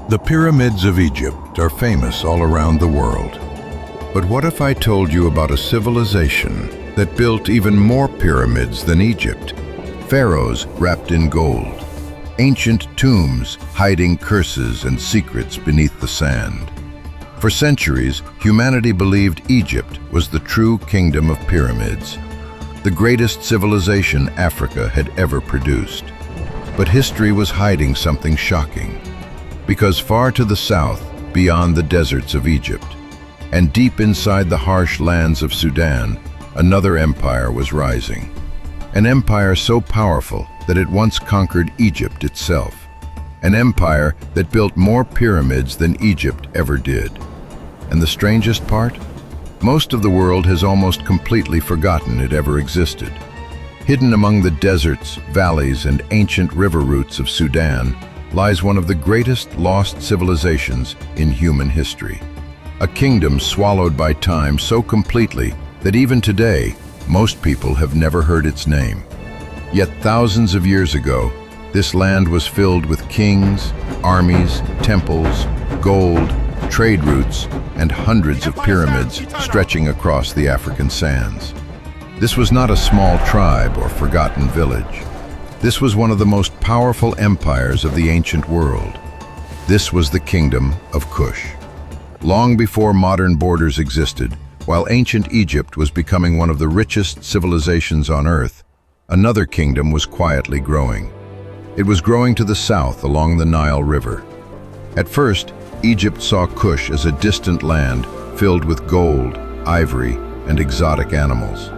The pyramids of Egypt are famous all around the world. But what if I told you about a civilization that built even more pyramids than Egypt? Pharaohs wrapped in gold, ancient tombs hiding curses and secrets beneath the sand. For centuries, humanity believed Egypt was the true kingdom of pyramids, the greatest civilization Africa had ever produced. But history was hiding something shocking. Because far to the south, beyond the deserts of Egypt, and deep inside the harsh lands of Sudan, another empire was rising. An empire so powerful that it once conquered Egypt itself. An empire that built more pyramids than Egypt ever did. And the strangest part? Most of the world has almost completely forgotten it ever existed. Hidden among the deserts, valleys, and ancient river routes of Sudan lies one of the greatest lost civilizations in human history. A kingdom swallowed by time so completely that even today, most people have never heard its name. Yet thousands of years ago, this land was filled with kings, armies, temples, gold, trade routes, and hundreds of pyramids stretching across the African sands. This was not a small tribe or forgotten village. This was one of the most powerful empires of the ancient world. This was the Kingdom of Kush. Long before modern borders existed, while ancient Egypt was becoming one of the richest civilizations on Earth, another kingdom was quietly growing. It was growing to the south along the Nile River. At first, Egypt saw Kush as a distant land filled with gold, ivory, and exotic animals.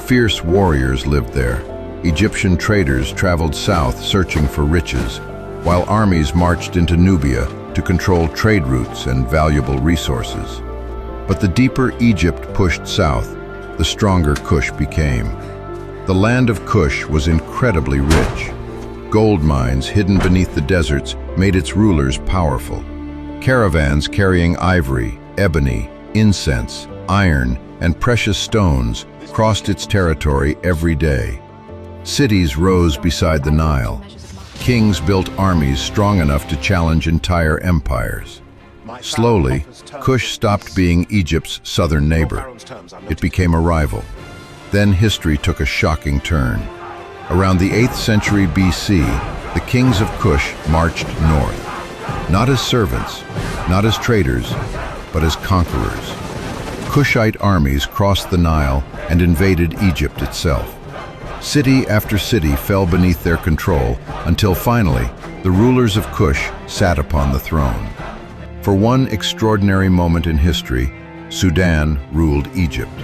Fierce warriors lived there. Egyptian traders traveled south searching for riches, while armies marched into Nubia to control trade routes and valuable resources. But the deeper Egypt pushed south, the stronger Kush became. The land of Kush was incredibly rich. Gold mines hidden beneath the deserts made its rulers powerful. Caravans carrying ivory, ebony, incense, iron, and precious stones crossed its territory every day. Cities rose beside the Nile. Kings built armies strong enough to challenge entire empires. Slowly, Kush stopped being Egypt's southern neighbor. It became a rival. Then history took a shocking turn. Around the 8th century BC, the kings of Kush marched north. Not as servants, not as traders, but as conquerors. Kushite armies crossed the Nile and invaded Egypt itself. City after city fell beneath their control until finally the rulers of Kush sat upon the throne. For one extraordinary moment in history, Sudan ruled Egypt.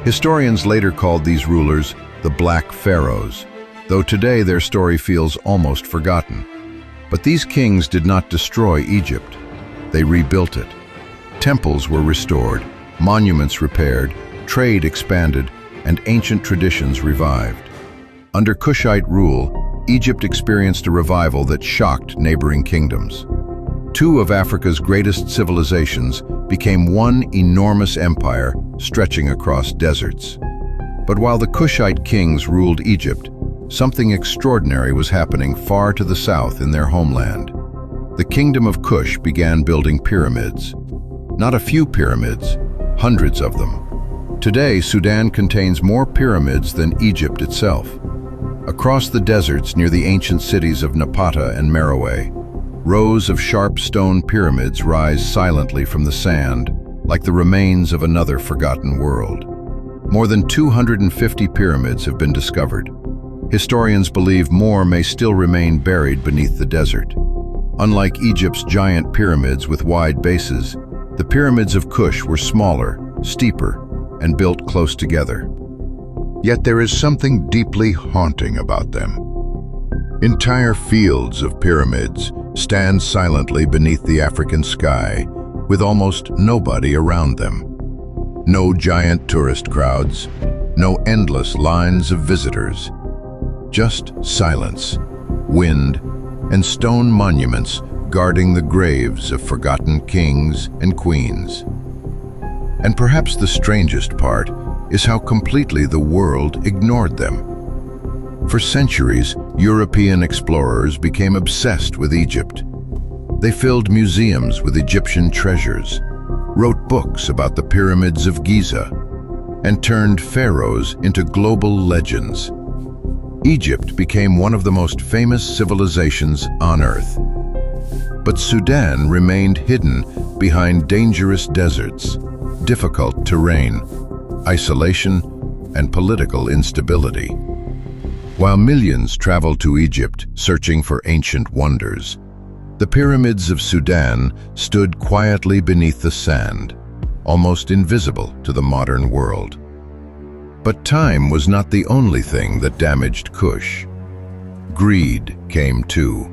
Historians later called these rulers the Black Pharaohs, though today their story feels almost forgotten. But these kings did not destroy Egypt. They rebuilt it. Temples were restored, monuments repaired, trade expanded, and ancient traditions revived. Under Kushite rule, Egypt experienced a revival that shocked neighboring kingdoms. Two of Africa's greatest civilizations became one enormous empire stretching across deserts. But while the Kushite kings ruled Egypt, something extraordinary was happening far to the south in their homeland. The Kingdom of Kush began building pyramids. Not a few pyramids, hundreds of them. Today, Sudan contains more pyramids than Egypt itself. Across the deserts near the ancient cities of Napata and Meroe, rows of sharp stone pyramids rise silently from the sand, like the remains of another forgotten world. More than 250 pyramids have been discovered. Historians believe more may still remain buried beneath the desert. Unlike Egypt's giant pyramids with wide bases, the pyramids of Kush were smaller, steeper, and built close together. Yet there is something deeply haunting about them. Entire fields of pyramids stand silently beneath the African sky, with almost nobody around them. No giant tourist crowds, no endless lines of visitors. Just silence, wind, and stone monuments guarding the graves of forgotten kings and queens. And perhaps the strangest part is how completely the world ignored them. For centuries, European explorers became obsessed with Egypt. They filled museums with Egyptian treasures, wrote books about the Pyramids of Giza, and turned pharaohs into global legends. Egypt became one of the most famous civilizations on Earth. But Sudan remained hidden behind dangerous deserts, difficult terrain, isolation, and political instability. While millions traveled to Egypt searching for ancient wonders, the pyramids of Sudan stood quietly beneath the sand, almost invisible to the modern world. But time was not the only thing that damaged Kush. Greed came too.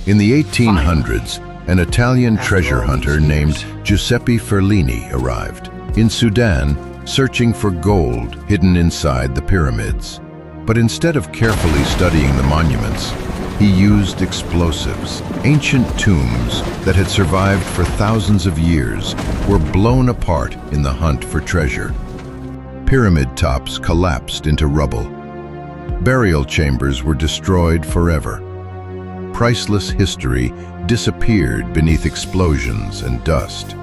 In the 1800s, an Italian treasure hunter named Giuseppe Ferlini arrived in Sudan, searching for gold hidden inside the pyramids. But instead of carefully studying the monuments, he used explosives. Ancient tombs that had survived for thousands of years were blown apart in the hunt for treasure. Pyramid tops collapsed into rubble. Burial chambers were destroyed forever. Priceless history disappeared beneath explosions and dust.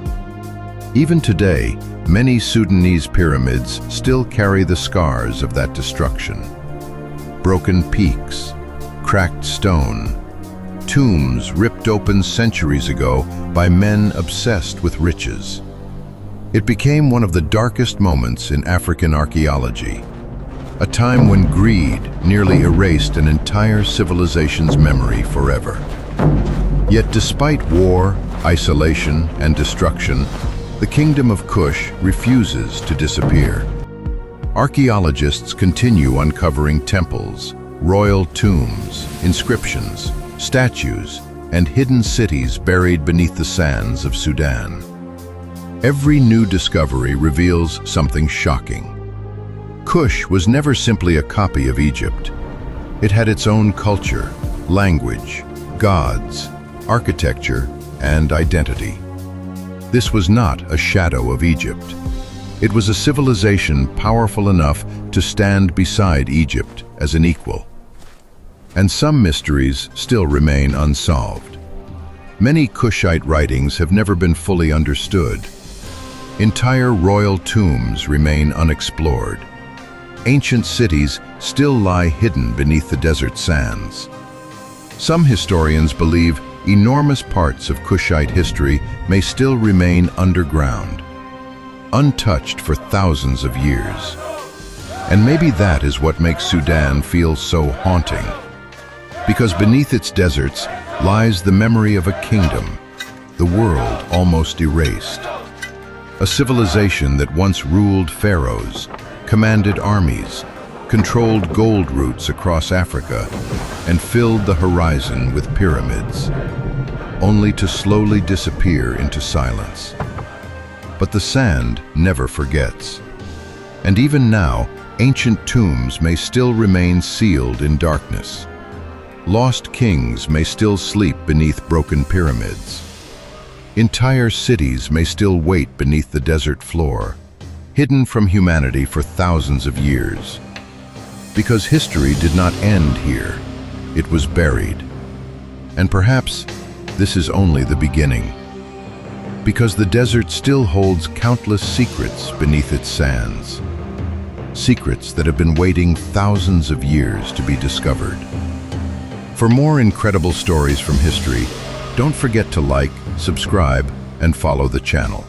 Even today, many Sudanese pyramids still carry the scars of that destruction. Broken peaks, cracked stone, tombs ripped open centuries ago by men obsessed with riches. It became one of the darkest moments in African archaeology, a time when greed nearly erased an entire civilization's memory forever. Yet despite war, isolation, and destruction, the Kingdom of Kush refuses to disappear. Archaeologists continue uncovering temples, royal tombs, inscriptions, statues, and hidden cities buried beneath the sands of Sudan. Every new discovery reveals something shocking. Kush was never simply a copy of Egypt. It had its own culture, language, gods, architecture, and identity. This was not a shadow of Egypt. It was a civilization powerful enough to stand beside Egypt as an equal. And some mysteries still remain unsolved. Many Kushite writings have never been fully understood. Entire royal tombs remain unexplored. Ancient cities still lie hidden beneath the desert sands. Some historians believe enormous parts of Kushite history may still remain underground, untouched for thousands of years. And maybe that is what makes Sudan feel so haunting. Because beneath its deserts lies the memory of a kingdom, the world almost erased. A civilization that once ruled pharaohs, commanded armies, controlled gold routes across Africa, and filled the horizon with pyramids, only to slowly disappear into silence. But the sand never forgets. And even now, ancient tombs may still remain sealed in darkness. Lost kings may still sleep beneath broken pyramids. Entire cities may still wait beneath the desert floor, hidden from humanity for thousands of years. Because history did not end here, it was buried. And perhaps this is only the beginning. Because the desert still holds countless secrets beneath its sands. Secrets that have been waiting thousands of years to be discovered. For more incredible stories from history, don't forget to like, subscribe, and follow the channel.